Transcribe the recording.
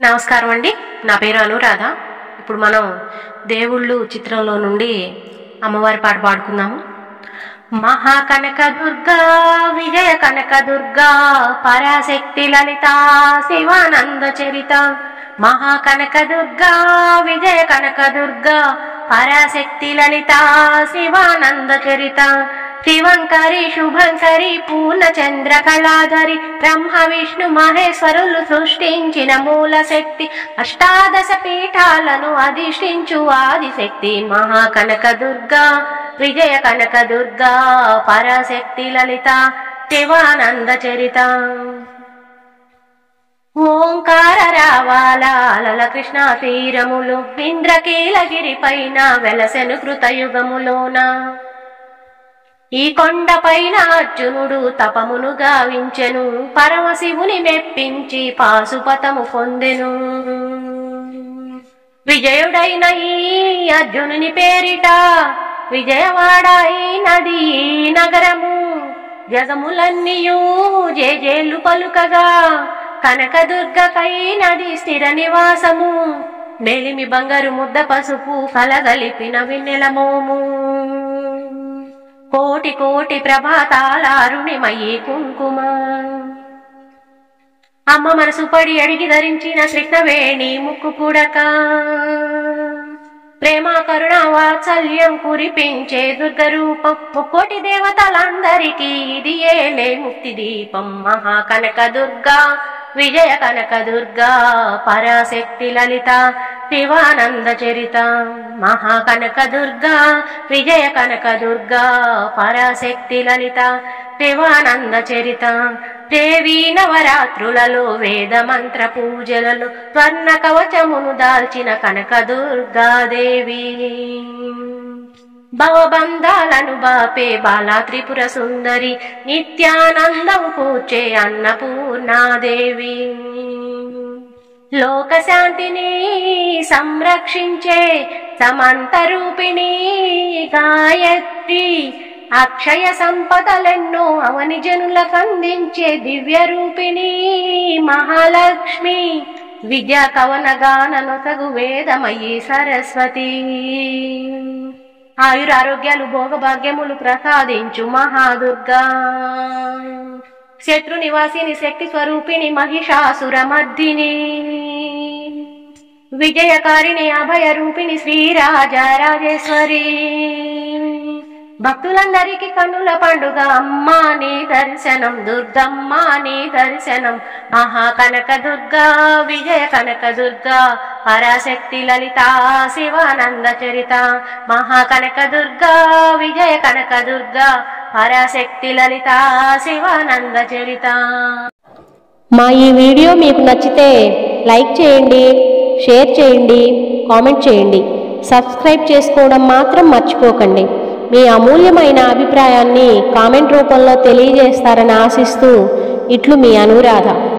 నమస్కారం అండి. నా పేరు అనురాధ. ఇప్పుడు మనం దేవుళ్ళు చిత్రంలో నుండి అమ్మవారి పాట పాడుకుందాము. మహాకనక దుర్గా విజయ కనక దుర్గా పరాశక్తి లలిత శివానంద చరిత. మహాకనక దుర్గా విజయ కనక దుర్గా పరాశక్తి లలిత శివానంద చరిత. శివంకరి శుభంకరి పూర్ణ చంద్ర కళాధరి బ్రహ్మ విష్ణు మహేశ్వరులు సృష్టించిన మూల శక్తి. అష్టాదశ పీఠాలను అధిష్ఠించు ఆదిశక్తి. మహాకనక దుర్గా విజయ కనక దుర్గా పరాశక్తి లలిత శివానంద చరిత. ఓంకార రావాల అలల కృష్ణ తీరములు ఇంద్రకీలగిరి పైన వెలసెను కృతయుగములోన. ఈ కొండపైన అర్జునుడు తపమును గావించెను, పరమశివుని మెప్పించి పాశుపతము పొందెను. విజయుడైన ఈ అర్జునుని పేరిట విజయవాడ అయినది ఈ నగరము. జగములన్నీయూ జేజేలు పలుకగా కనకదుర్గకైనది స్థిర నివాసము. మేలిమి బంగారు ముద్ద పసుపు కలగలిపిన వెన్నెల మోము. కోటి కోటి ప్రభాతాల అరుణిమయీ కుంకుమ. అమ్మ మనసు పడి అడిగి ధరించిన కృష్ణవేణి ముక్కు పుడక. ప్రేమ కరుణ వాత్సల్యం కురిపించే దుర్గరూపం. ముక్కోటి దేవతలందరికీ ఇది ఏలే ముక్తి దీపం. మహాకనక దుర్గా విజయ కనక దుర్గా పరాశక్తి లలిత శివానంద చరిత. మహాకనక దుర్గా విజయ కనక దుర్గా పరాశక్తి లలిత శివానంద చరిత. దేవీ నవరాత్రులలో వేద మంత్ర పూజలలో స్వర్ణ కవచమును దాల్చిన కనక దుర్గాదేవి. భవబంధాలను బాపే బాలా త్రిపుర సుందరి నిత్యానందం కూర్చే అన్నపూర్ణాదేవి. లోకశాంతిని సంరక్షించే సమంతరూపిణి గాయత్రి. అక్షయ సంపదలెన్నో అవని జనులకందించే దివ్య రూపిణి మహాలక్ష్మి. విద్యా కవన గాననొసగు వేదమయీ సరస్వతి. ఆయురారోగ్యాలు భోగభాగ్యములు ప్రసాదించు మహాదుర్గా. శత్రు నివాసిని శక్తి స్వరూపిణి మహిషాసురమర్దిని. విజయకారిణి అభయ రూపిణి శ్రీరాజరాజేశ్వరి. భక్తులందరికీ కన్నుల పండుగ అమ్మా నీ దర్శనం. దుర్గమ్మా నీ దర్శనం. మహాకనక దుర్గా విజయ కనక దుర్గా పరాశక్తి లలిత శివానంద చరిత. మహాకనక దుర్గా విజయ కనక దుర్గా పరాశక్తి లలిత శివానంద చరిత. మా ఈ వీడియో మీకు నచ్చితే లైక్ చేయండి, షేర్ చేయండి, కామెంట్ చేయండి. సబ్స్క్రైబ్ చేసుకోవడం మాత్రం మర్చిపోకండి. మీ అమూల్యమైన అభిప్రాయాన్ని కామెంట్ రూపంలో తెలియజేస్తారని ఆశిస్తూ ఇట్లు మీ అనురాధ.